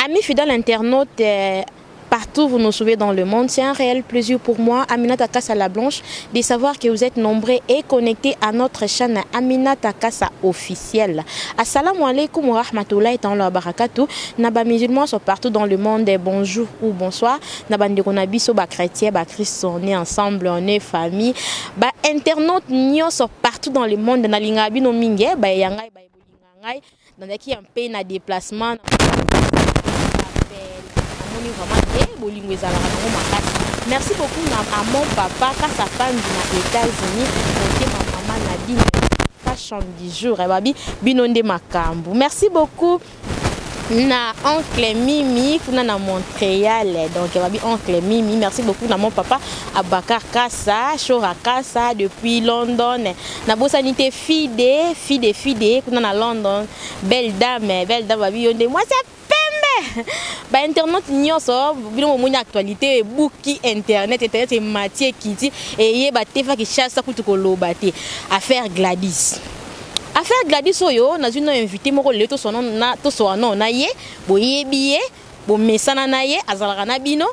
Amis fidèles internautes, partout où vous nous suivez dans le monde, c'est un réel plaisir pour moi, Aminata Kassa la Blanche, de savoir que vous êtes nombreux et connectés à notre chaîne Aminata Kassa officielle. Assalamu alaikum wa rahmatullahi wa barakatuh. Naba musulmans sont partout dans le monde, bonjour ou bonsoir. Naba ndikonabiso ba chrétien, ba Christ, on est ensemble, on est famille. Ba internautes nyo sont partout dans le monde, na lingabi no minge, ba yangai ba bolingangai, dans qui un pays na déplacement. Merci beaucoup à mon papa, à sa femme aux États-Unis, et ma maman Nadine, fashion du jour, Binonde Makambu. Merci beaucoup na oncle Mimi, na Montréal, donc oncle Mimi. Merci beaucoup à mon papa Abakar Kassa, Shora Kassa depuis London. Na bosanité fidé, na London, belle dame, moi c'est ba internet nyoso bino mo actualité bouki internet c'est Mathieu qui dit et ba tefa ki chasse kutu ko lobate affaire Gladys oyo na zino invité moko leto sono na to so non na ye boyebiye bo mesana na ye azalaka na bino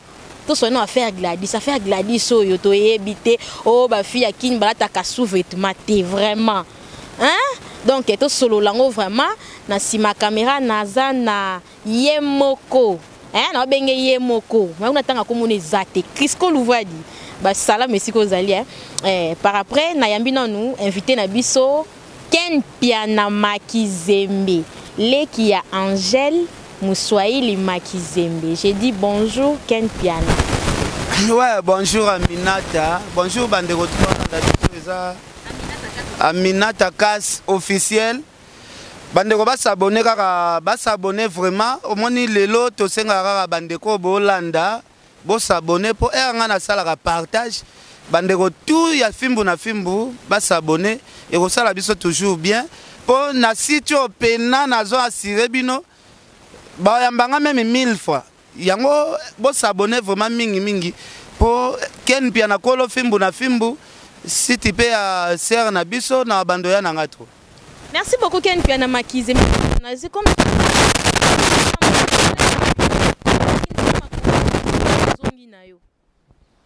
to sono affaire Gladys oyo to yebite o ba fille akini balata ka sous-vêtement vraiment hein. Donc eto solo lango vraiment na sima caméra naza na yemoko na benge yemoko na tanga komone zate Crisco Louvadi ba salam esiko zali par après na yambi nous invité na biso Ken Piana Makizembe leki ya Angèle Mouswaili Makizembe. J'ai dit bonjour Ken Piana. Ouais, bonjour Aminata, bonjour bande retour Aminata Kassa officiel. Bandeko s'abonner kaka s'abonner vraiment au moins lelo to senga kaka bandeko bolanda bo s'abonner pour nga na sala ka partage bandeko tout ya fimbu na fimbu s'abonner et ko sala biso toujours bien pour na site pena nazo assurer bino ba yambanga même 1000 fois yango bo s'abonner vraiment mingi pour Ken Piana kolo fimbu na fimbu si tu peux à serre na biso na bando ya na ngato. Merci beaucoup Ken Piana Makizembe. Comme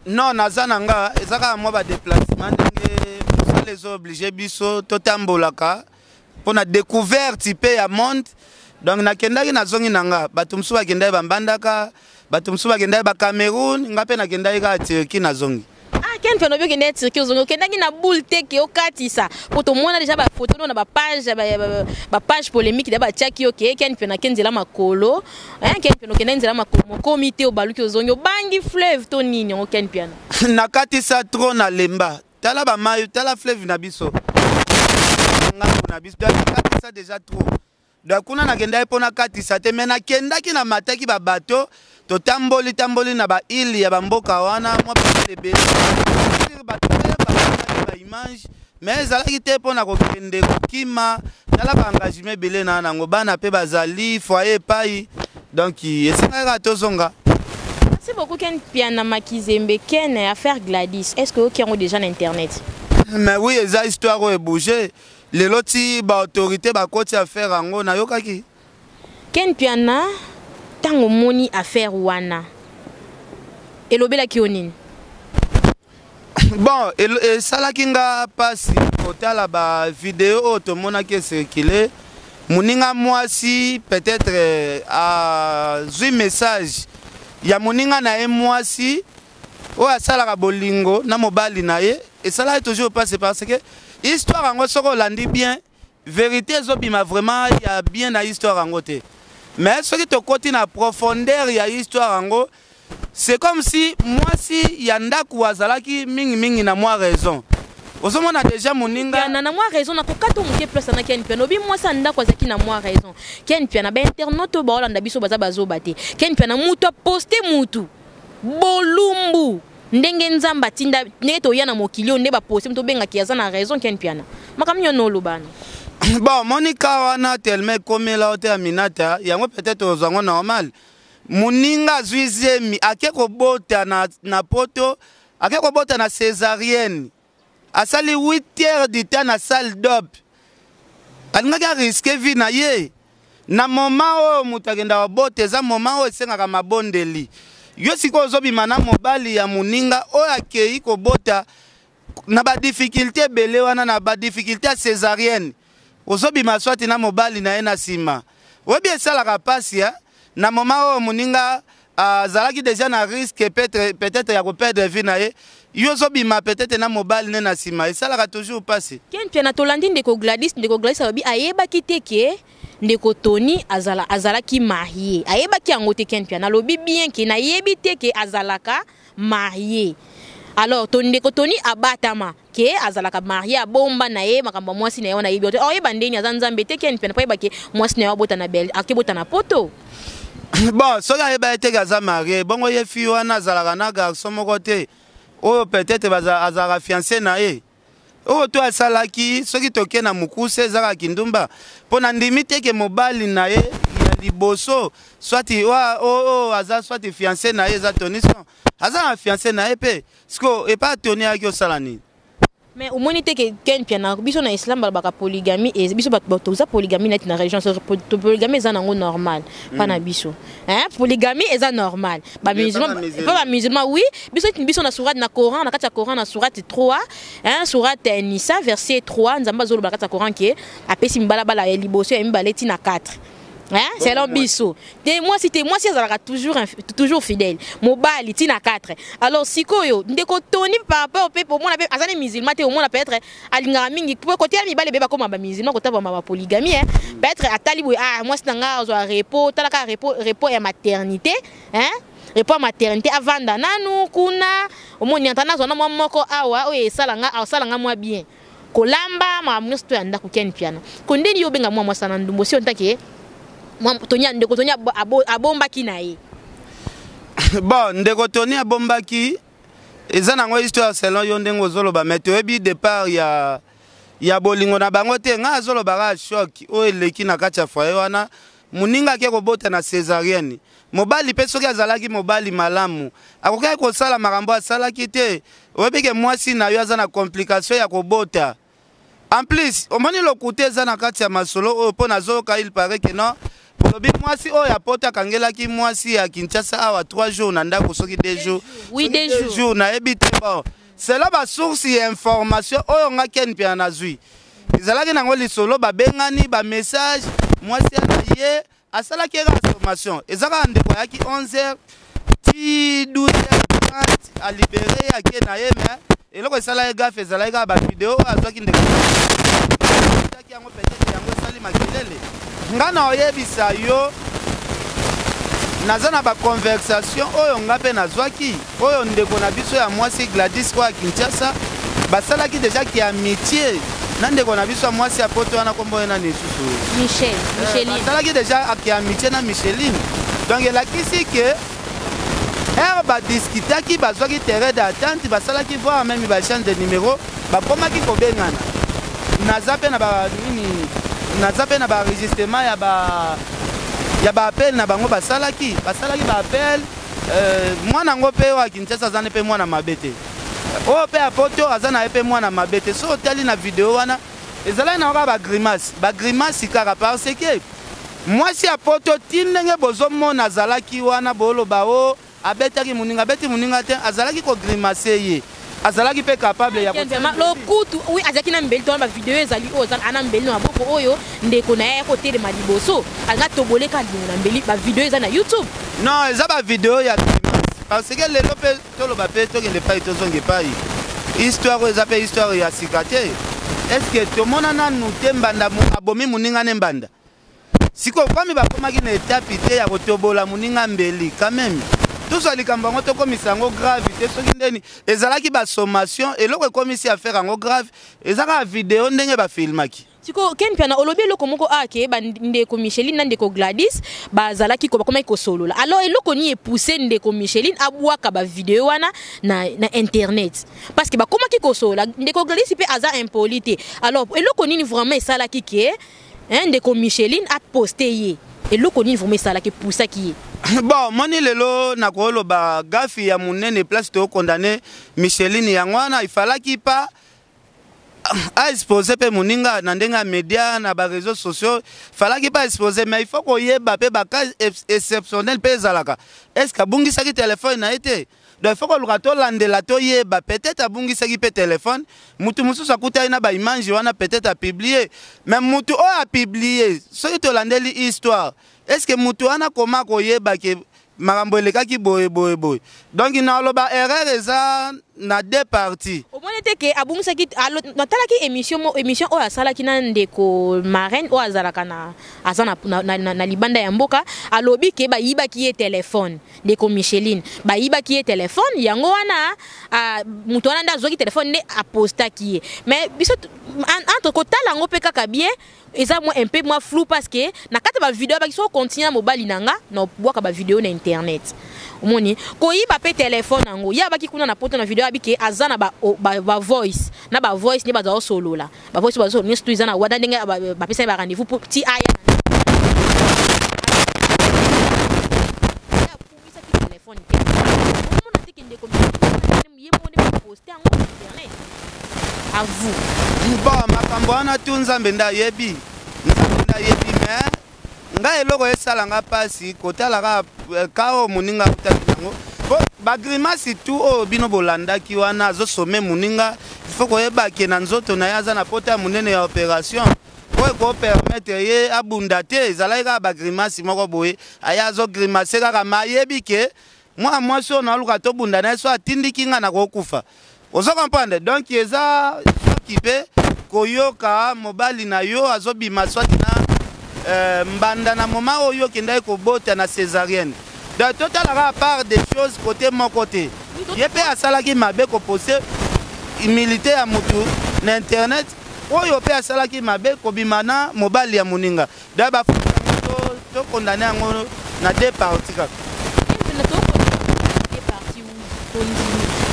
non nazananga ezaka moi ba déplacement ndenge les obligés biso totambolaka pour na découverte pe ya monde donc nakendaki nazongi nanga batumsu bakendai bambandaka batumsu bakendai ba Cameroun ngape nakendai ka Turquie nazongi. Ken Piana bien que Turquie ozongo kendaki na bulte ki okatisa poto mona déjà ba photo na ba page polémique da ba tiaki OK Ken Piana kenzela makolo Ken Piana kenzela makolo comité obaluki ozongo bangi fleuve to nini o Ken Piana nakatisa trop na lemba tala ba mayo tala fleuve na biso na biso nakatisa déjà trop donc kuna nakenda pona katisa te mena kendaki na mataki ba bateau to tamboli na ba île ya bamboka wana moi pe be ba image mais zalaki te pona ko kende kima nala ba engagement belé na nango bana pe bazali foyer pai donc esengaka tozonga. Merci beaucoup Ken Piana Makizembe. Ken affaire Gladys est-ce que vous qui ont déjà l'internet? Mais oui eza histoire o bouger les loti ba autorité ba koti affaire ango na yokaki Ken Piana tango moni affaire wana elobela ki onini bon et salaki nga pasi otala ba vidéo automona ki circuler muninga mwasi peut-être a zui message ya muninga na ye mwasi o asalaka bolingo na mobali na ye et ça là toujours passé parce que histoire ango soko landi bien vérité ezobima vraiment il y a bien na histoire ango te mais ce qui te côté na profondeur il y a histoire ango c'est comme si moi si yanda kuwazalaki mingi na moi raison ozomona déjà moninga na moi raison na kokato muke place na Ken Piana obi moi sanda kwazaki na moi raison Ken Piana ba internaute ba olanda biso bazo bate Ken Piana mutu poster mutu bolumbu ndenge nzamba tinda neto yana mokilio nde ba poster mutu benga kiaza na raison Ken Piana makamnyo no lobana. Bon monika wana tellement comme la hôtel Aminata yango peut-être ozango normal muninga zuizemi akeko bota na poto akeko bota na césarienne asali 8 heures du temps na salle d'op alingaki risquer vie na ye na moment oyo moto akenda kobota eza moment oyo esengaka mabondeli yo sikoyo ozobima na mobali ya moninga oyo akei kobota na badifficulté ebele wana na badifficulté ya césarienne ozobima swati na mobali na ye na nsima oyebi esalaka pasi na moment oyo moninga azalaki déjà na risque peut-être ya koperdre vie na ye yo ozobima peut-être na mobali ne na nsima esalaka toujours pasi ken mpe na tolandi ndeko Gladys alobi ayebaki te ke ndeko Tony azalaki marié ayebaki yango te ken mpe nalobi bien ke nayebi te ke azalaka marié. Alors ndeko Tony abatama ke azalaka marié abomba na ye makambo mwasi na ye wana yebi oyeba ndeni aza nzambe te ken mpe na payeba ke mwasi na ye abota na belle akebota na poto. Bon soki ayeba ete ke aza marié bongo ye fi wana azalaka na garçon moko te oyo peut-être azalaka fiancé na ye oyo to asalaki soki toke na mokuse ezaka kindumba mpo na ndimi te ke mobali na ye ya liboso swati oyo aza swati fiancé na ye eza Tonison aza na fiancé na ye mpe siko epa Tony ayaki osala nini. Mais au moins que ken piana biso na islam balabaka polygamie et biso toza polygamie net na région polygamie eza nango normal pas na biso polygamie eza normal ba musulman oui biso na sourate na Coran na kati ya Coran na sourate 3 sourate Nisa verset 3 nzamba zolo kati ya Coran ke apesi mbala bala ya liboso ya mbala eti na 4. C'est l'ambition. Moi si azalaka toujours fidèle. Mobali tina 4. Alors sikoyo ndeko Tony par rapport au peuple au moins azane musulman te au moins peut-être alingara mingi pour côté mi bale beba comme ba musulman côté ba polygamie peut-être atali moi sinanga zo repos talaka repos ya maternité repos maternité avanda nanu kuna au moins nyantana zo na moko awa oyo salanga moi bien kolamba ma mnusto ya ndako ken piano kondeni yo benga moi sana ndumbo si ontake ndeko Tony abombaki na ye. Bon ndeko Tony abombaki eza nango histoire selon yo ndenge ozoloba mais toyebi départ ya bolingo na bango te nga azolobaka choc oyo eleki na kati ya foyer wana moninga ake kobota na césarienne mobali mpe soki azalaki mobali malamu akokaki kosala makambo asalaki te oyebi ke mwasi na yo aza na complication ya kobota en plus omoni lokute eza na kati ya masolo oyo mpo nazoyoka il paraît que non lobi mwasi oyo apota kangelaki mwasi ya Kinshasa awa 3 jours na ndako soki 2 jours oui 2 jours nayebi te bon c'est là ba source ya information oyo nga ken mpe nazwi ezalaki nango lisolo babengani ba message mwasi na ye asalaki eka information ezaka ndeko yaki 11h ti 12h30 a libéré ake na ye mais eloko esala ye gafe ezalaki ka ba video azwaki ndeko yango peut-être yango esali makelele nga na oyebisa yo naza na baconversation oyo nga mpe nazwaki oyo ndeko na biso ya mwasi Gladys oyo ya Kinshasa basalaki déjà ki amitié na ndeko na biso ya mwasi ya poto wana kombo ye nani lisusu Micheline basalaki déjà ki amitié na Micheline donc elakisi ke badiskitaki bazwaki terrain d'attente basalaki voir même bachange de numéro bakomaki kobengana naza mpe na banini naza mpe na baenregistrement ya baapel na bango basalaki baapel mwana yango mpe oyo ya Kinshasa aza mpe mwana mabe te oyo mpe ya poto aza na ye mpe mwana mabe te so otali na video wana ezalaki na oka bagrimasi kaka parce ke mwasi ya poto ti ndenge bozomona azalaki wana boloba o abetaki moninga abeti moninga te azalaki kogrimase ye azalaki pe capable ya lokutu oui azaki na mbeli to ba video ezali oyo ana mbeli na boko oyo ndeko na ye kote de maliboso anga toboleka lingo na mbeli ba video eza na YouTube non eza ba video ya parce que lelo pe toloba pe tokende pai tozonge pai histoire eza pe histoire ya sikate est-ce que tomona nanu te mbanda abomi moninga ne mbanda siko kwami bakomaki na étape te ya kotobola moninga mbeli quand même tout likambo yango tokomisa yango grave te soki ndeni ezalaki basommation eloko ekomisi affaire yango grave ezaka video ndenge bafilmaki siko ken piana olobi eloko moko ake ndeko Micheline na ndeko Gladys bazalaki ko bakomaki kosolola alors eloko ni epousse ndeko Micheline abwaka ba video wana na internet parce que bakomaki kosolola ndeko Gladys pe aza impoli te alors eloko nini vraiment esalaki ke ndeko Micheline a posté ye eloko nini vraiment esalaki poussaki ye bon moni lelo na koloba gafi ya munene place to condamné Micheline yango wana ifalaki pa a exposé pe moninga na ndenga média na ba réseaux sociaux falaki pas exposer mais il faut qu'on yeba pe ba cas exceptionnel pe zalaka est-ce que bungisa ki téléphone na été donc il faut qu'on luka to landela to yeba peut-être abungisa ki pe téléphone mutu mususu akuta na ba image wana peut-être a publier mais mutu o a publier so to landeli histoire est-ce que mutu wana koma ko yeba ke makambo elekaki boye donc na loba erreur eza na deux parties au moins que abungisaki natalaki émission o asalaki na ndeko marraine o azalaka na azana na libanda ya mboka alobi ke ba yibaki ye téléphone ndeko Micheline ba yibaki ye téléphone yango wana muto wana ndazoki téléphone ne apostaki ye mais biso entre kotala ngo pe kaka bien eza moi un peu moi flou parce que na kata ba vidéo ba kiso continue mobali nanga na bwaka ba vidéo na internet omoni ko yiba pe téléphone nango ya ba kikuna na poto na vidéo abiki azana ba voice na ba voice ni ba za solo la ba voice ba solo ni stu izana wada ndenge ba pesa ba rendez-vous pour ti aya ya kumisa ki téléphone ke omona tikinde ko yemo ne poster en internet à vous bon makambo wana tu nzambe nda yebi mais nga eloko esalanga pasi kotalaka kao muninga utakiango bo bagrimasi tu o bino bolandaki wana azosome muninga il faut koyeba ke na nzoto na yaza na pota munene ya opération oyo ko permettre ye abunda te ezalaka bagrimasi moko boye aya azo grimacer kaka mayebi ke moi so na luka to bunda na so atindiki nga na kokufa ozo comprendre donc eza occupé koyoka mobali na yo azobima swati na mbanda na moma oyo kenda kobota na césarienne donc totalaka à part des choses côté mon côté yepe asalaki mabe ko poser humilité ya mutu na internet oyo pe asalaki mabe ko bimana mobali ya muninga donc ba to condamner yango na deux parties kaka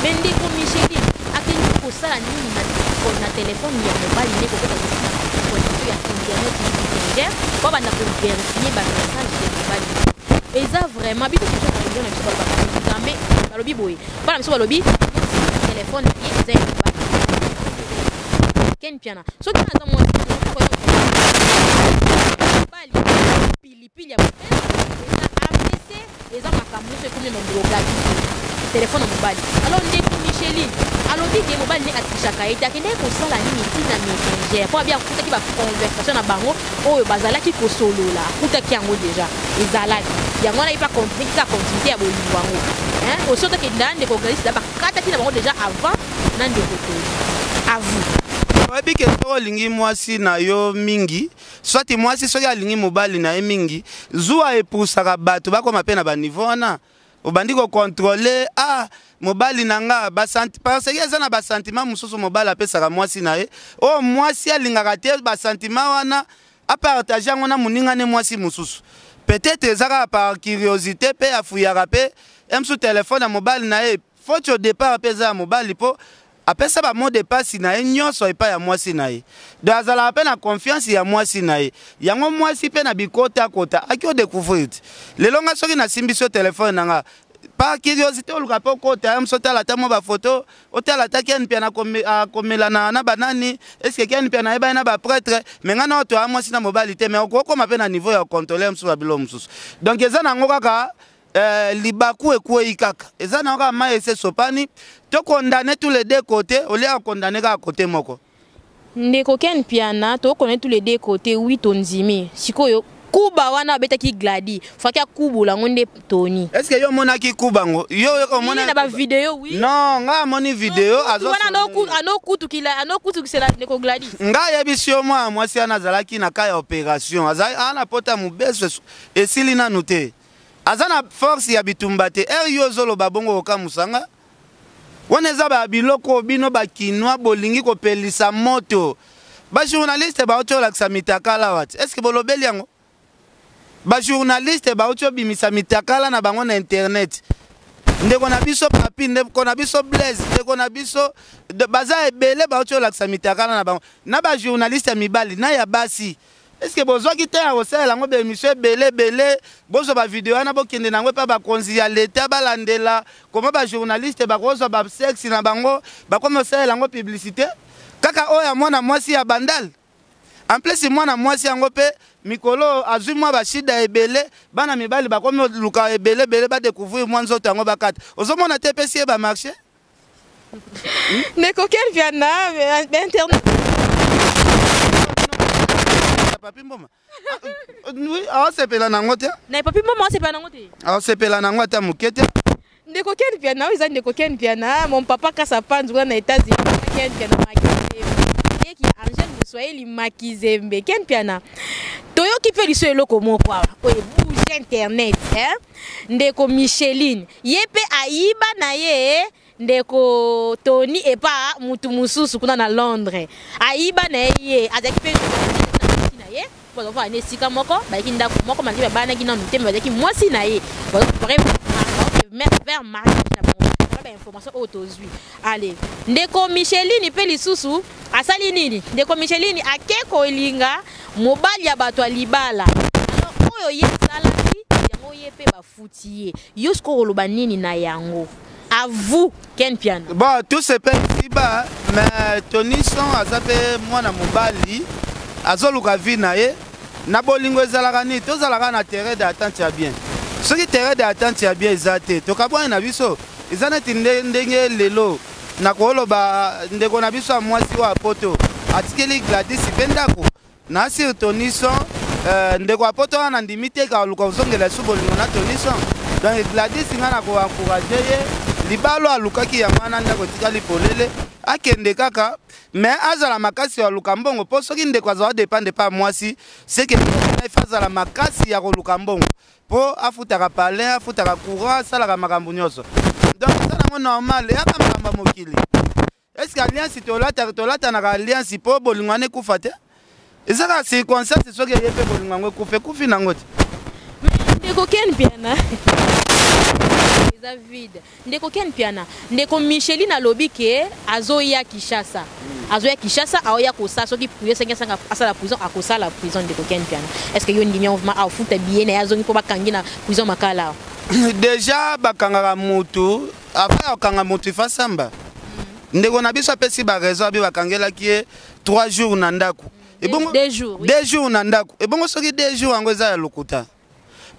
mais ndeko Micheline akeni kosala nini na téléphone ya mobali ndeko ko connexion ya internet ya pour bana ko vérifier ba message ya mobali eza vraiment bito ko na biso ba kambe balobi boye bana biso balobi téléphone ya eza mobali ken piana so kana za mo bali pilipili ya eza APC eza makambo so komi na blogaki téléphone mobile alors ndeko Micheline alobi ke mobile ne atishaka ete akende kosala nini tina messenger po bien kutaki ba conversation na bango oyo bazalaki kosolola kutaki yango déjà ezalaki yango na ipa continuité ya bolingo yango hein osoto ke ndande ko galisi ba kataki na bango déjà avant na ndeko to à vous oyebi ke to olingi mwasi na yo mingi soit mwasi soki alingi mobali na ye mingi zuwa epusaka bato bakoma pe na ba niveau wana obandi ko contrôler mobali nanga basanti parce que eza na ba sentiment mususu mobali apesaka mwasi na ye o mwasi alingaka te ba sentiment wana a partager yango na muninga ne mwasi mususu peut-être ezaka par curiosité pe afuyaka pe emsu téléphone na mobali na ye faut au départ pesa ya mobali po apesa ba mot de passe na ye nyonso epa ya mwasi na ye donc azala pe na confiance ya mwasi na ye yango mwasi pe na bikota kota aki o découvrir lelo nga soki na simbi so téléphone nanga par curiosité oluka po kota am so tala ta mo ba photo o tala ta ken pia na komela na banani est-ce que ken pia na eba na ba prêtre mais nga na to mwasi na mobali te mais okoko ma pe na niveau ya contrôler msu ba bilo msusu donc eza na ngo kaka libaku ekwe kaka eza na nga ma ese sopani to condamner tous les deux côtés au lieu de condamner ka côté moko ndeko ken piana to connaît tous les deux côtés oui tonzimi sikoyo kuba wana betaki gladi fakia kubula ngonde Tony est-ce que yo monaki kubango yo mona na ba vidéo oui non nga moni vidéo azo wana anokutu kisela ndeko gladi nga yebisio moi si anazalaki na ka ya opération ana pota mubeso esili na nute azana force ya bitumba te yo zolo babongo ka musanga waneza ba biloko bino bakinwa bolingi ko pelisa moto ba journaliste ba oto laksa mitakala wat est-ce que bolobeli yango ba journaliste ba oto bimisa mitakala na bango na internet ndeko na biso papi ndeko na biso blaze ndeko na biso baza ebele ba oto laksa mitakala na bango na ba journaliste mibali na ya basi est-ce que bozo ki te ya osala lango be monsieur belé bozo ba vidéo na bokende nango pa ba konzi ya l'état balandela comment ba journaliste ba kozo ba sexe na bango ba comme osala lango publicité kaka oya mwana mwasi ya bandal. En plus mwana mwasi yango pe mikolo azui mwa bashida ebele bana mibali bakomi luka ebele bele ba découvrir mwa nzoto yango bakata. Ozomona te pesi e ba marché. Ndeko Ken Piana internet. Papi mboma. Oui, awa sepela nango te. Na papi mboma sepela nango te. Awa sepela nango ta mukete. Ndeko Ken Piana, oui, Ndeko Ken Piana, mon papa Kassapandu na États-Unis, Ken Piana Makizembe. Qui Angèle Moussoaeli Makizembe. Ken Piana. Toyo qui fait liso eloko moko awa. Oye bouge internet, hein. Ndeko Micheline, yepe aiba na ye. Ndeko Tony epa mutu mususu kuna na Londres. Aiba na ye, azaki pe na ye. Bon, on va aller sika moko, ba ki ndako moko mandi ba bana ki na mutembe ba ki mwasi na ye. Bon, vers mariage na bon. Ba information autozui. Allez, Ndeko Micheline pe lisusu asali nini? Ndeko Micheline akeko elinga mobali ya bato libala. Alors oyo ye salaki yango ye pe ba futiye. Yosko koloba nini na yango? À vous, Ken Piana. Bon, tout se passe ici-bas, mais Tony Son a zappé moi na mobali, a zoluka vi na ye, na bolingo ezalaka ni, to zalaka na terrain d'attente ya bien. Ce qui terrain d'attente ya bien ezate, to kabwa na biso, ezaneti ndenge lelo, na koloba ndeko na biso mwasi wa poto, atikeli Gladys pendako, na sir Tony Son, ndeko apoto wana ndimite ka luka uzongela su bolingo na Tony Son. Donc Gladys ngana ko encourager ye libalo alukaki ya mwana ndako tikali polele akende kaka mais azala makasi ya luka mbongo po soki ndeko azwa dépendre pas mwasi c'est que il fazala makasi ya luka mbongo po afutaka palais afutaka courant sala makambo nyoso donc ça na normal ya kamba mokili est-ce que alliance tolata na alliance po bolingwane kufa te ezaka circonstance soki yepe bolingwane kufi nango te Ndeko Ken Piana. Vide. Ndeko Ken Piana. Ndeko Micheline alobi ke azoya Kishasa. Azoya Kishasa aoya kosa soki puye 500 asa la prison akosa la prison Ndeko Ken Piana. Est-ce que yo ndimi on va futa bien na yazongi po bakangi na prison makala. Déjà bakanga mutu après bakanga mutu fa samba. Ndeko na biso pesi ba raison abi bakangela ki 3 jours na ndako. Et bon 2 jours. 2 jours na ndako. Et bon soki 2 jours ngo za ya lokuta.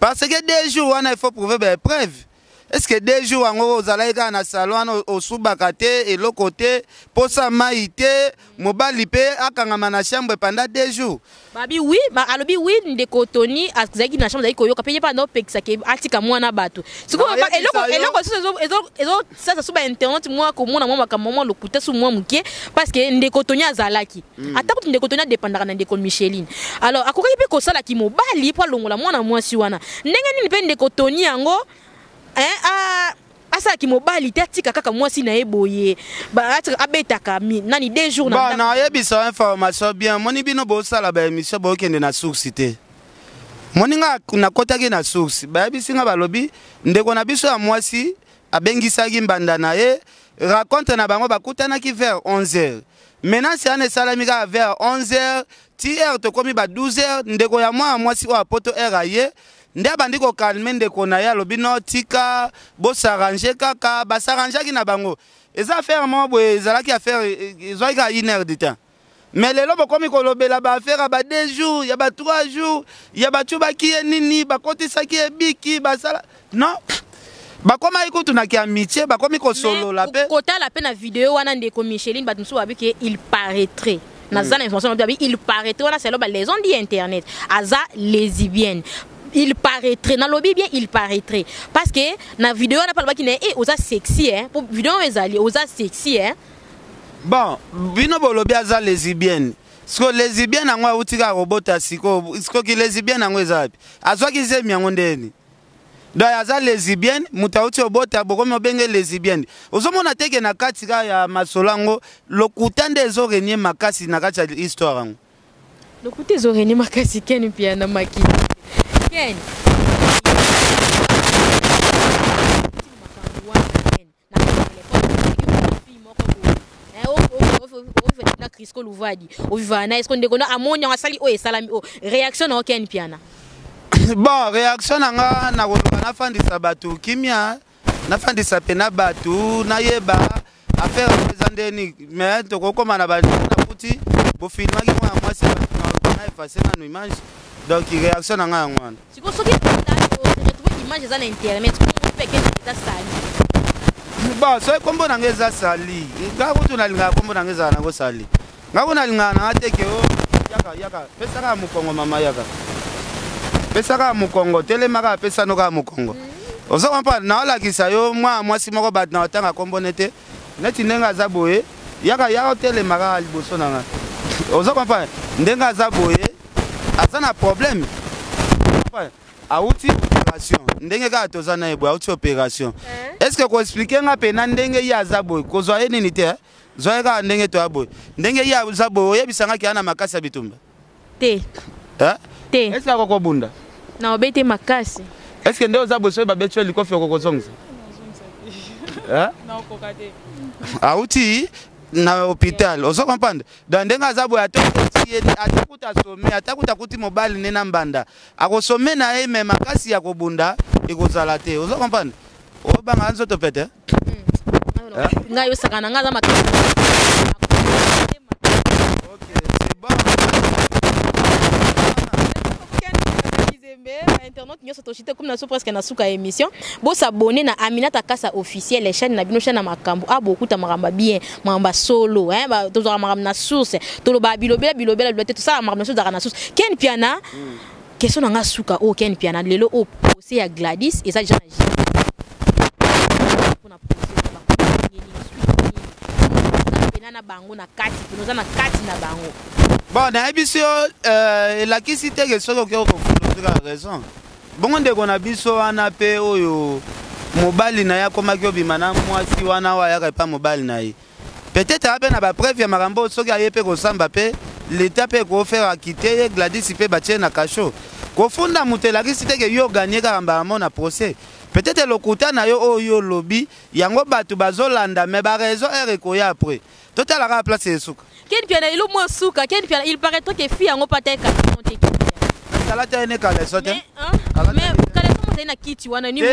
Parce que 2 jours il faut prouver des preuves. Est-ce que 2 jours en ozalaika na salon au subakate et le côté pour sa maïté mobali pe akangama na chambre pendant 2 jours. Babi oui, ba alobi oui Ndeko Tony azaki na chambre d'ailleurs koyoka peye pa no pekisa ke atika mwana bato. Siko ba eloko ça suba internet moi ko mona mwa makamwa lokuta su mwa muke parce que Ndeko Tony azalaki. Ata ko Ndeko Tony dépendaka na Ndeko Micheline. Alors akoki pe ko sala ki mobali po longola mwana mwasi wana. Ndenge nini pe Ndeko Tony yango asa ki mobali te atika kaka mwasi na eboye ba atika abetaka nani 2 jours na ba na yebisa information bien moni bino bo sala ba émission bo kende na source te moni nga na kotaki na source ba bisinga balobi ndeko na biso ya mwasi abengisaki mbanda na ye raconte na bango bakutana ki vers 11h maintenant c'est ane salamika vers 11h ti heure to komi ba 12h ndeko ya mwasi wa poto eraye nde bandiko calme ndeko na ya lobino tika bo s'arranger kaka ba s'arranger na bango eza faire mo bo ezalaki affaire ezoika 1 heure de temps mais lelo bokomi kolobela ba affaire ba 2 jours ya ba 3 jours ya ba tuba ki nini ba kotisaki ebiki ba sala non bakoma ikutu na ki amitié bakomi ko solo la pe kota la pe na vidéo wana Ndeko Micheline batumsu babiki il paraîtrait na zana information il paraîtrait wana c'est là les on dit internet aza lesbienne. Il paraîtrait, dans le lobby bien, il paraîtrait. Parce que dans la vidéo, on a parlé qu'il est osa sexy, hein. Pour vidéo, on est osa sexy, hein. Bon, bino bolobi aza lesbienne. Sko lesbienne angwa utika robota siko. Sko ki lesbienne angwa ezapi. Azwa ki zemi yango ndeni. Donc aza lesbienne, mutauti obota bokomi obenge lesbienne. Ozomona teke na katika ya masolango, lokutande ezo renye makasi na kati ya histoire ango. Lokutande ezo renye makasi Ken Piana maki. Ken. Na Crisco Louvadi. O vivana est-ce qu'on déconne amonia asali o salami o réaction na Ken Piana. Bon, réaction nga na na fandisa batu kimia na fandisa pena batu na yeba affaire ezandeni mais to kokoma na batu auti bo filmaki moi mwasi na effacer na image donc réaction na nga ngwana siko soki retrouver image za na internet ko pe ke za sali bon so kombo na ngeza sali nga kutu na linga kombo na ngeza na go sali nga kuna linga na ateke o yaka pesa ka mukongo mama yaka pesa ka mukongo telemaka pesa no ka mukongo ozo kompa na ola kisa yo mwasi moko bat na otanga kombo nete neti ndenga za boye yaka telemaka liboso na nga ozo kompa ndenga za boye azana problème auti opération ndenge ka toza na ebo auti opération est-ce que ko expliquer nga pe na ndenge ya za boye ko zo nini te zo ka ndenge to aboye ndenge ya za boye yebisanga ki ana makasi bitumba te te est-ce que ko bunda na obete makasi est-ce que ndeo za boye so ba betu liko fi ko zonza na ko kate auti na hôpital ozo comprendre dans ndenga za boye atakuta some atakuta kuti mobile nena mbanda akosome na ye me makasi ya kobunda ikozala te ozo comprendre o banga nzo to pete nga yo sakana nga za makasi OK c'est bon internet nyoso toshite comme na so presque na suka émission bo s'abonner na Aminata Kasa officiel les chaînes na bino chaîne na makambo a beaucoup ta maramba bien mamba solo hein ba to maramba na source to lo ba bilobela tout ça maramba source na source ken piana question na nga suka o ken piana lelo o posé ya Gladys et ça déjà na na bango na kati nous na kati na bango bon na biso la kisite ke soko ko raison bongo ndeko na biso wana pe oyo mobali na ya komaki obima na mwasi wana wa ya pa mobali na ye peut-être abe na ba preuve ya makambo soki aye pe ko samba pe l'état pe ko faire quitter Gladys pe batie na kasho ko funda mutela kisite ke yo gagner ka mbamo na procès peut-être lokuta na yo oyo lobby yango batu bazolanda mais ba raison ere ko ya après total la place esuka ken piana ilo mo suka ken piana il paraît que fille yango pateka monter kala tene kala sote mais kala sote na kiti wana ni mwa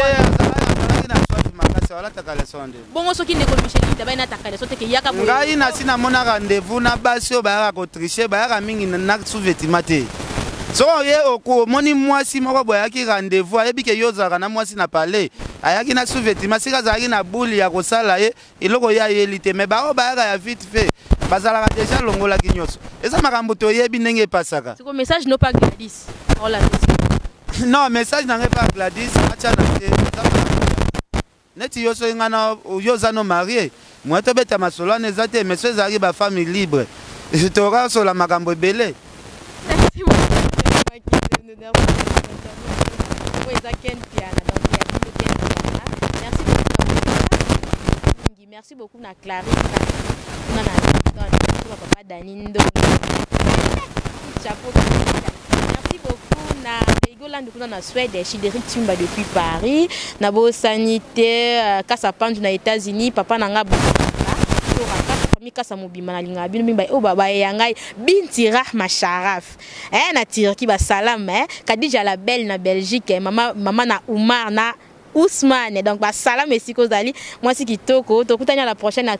na sote makasi wala takala sonde bongo soki ndeko Micheline tabai na takala sote ke yaka boye ngai na sina mona rendez-vous na basi o ba ko tricher ba ya mingi na sous-vêtement te so ye oko moni mwasi moko boya ki rendez-vous ayebi ke yozaka na mwasi na palais ayaki na sous-vêtement sika zaki na bouli ya kosala ye iloko ya yelite mais ba o ba ya vite fait bazala déjà longola ki nyoso eza makambo to yebi ndenge pasaka c'est ko message no pas Gladys hola non message na pas Gladys acha na te neti yoso ngana yoza no marié moi to beta masolo na ezate mais so zaki ba famille libre je te rassure la makambo belé merci beaucoup merci beaucoup na Clarisse na papa Danindo chapeau merci beaucoup na Egoland kuna na Suède Chideric Tumba depuis Paris na bo sanitaire Kasa Pandu na États-Unis papa nanga Kasa mobima na linga bino mimba o baba yangai binti Rahma Sharaf na Turquie ba salam Kadija la belle na Belgique mama na Oumar na Ousmane donc ba salam esiko zali moi si kitoko tokutanya la prochaine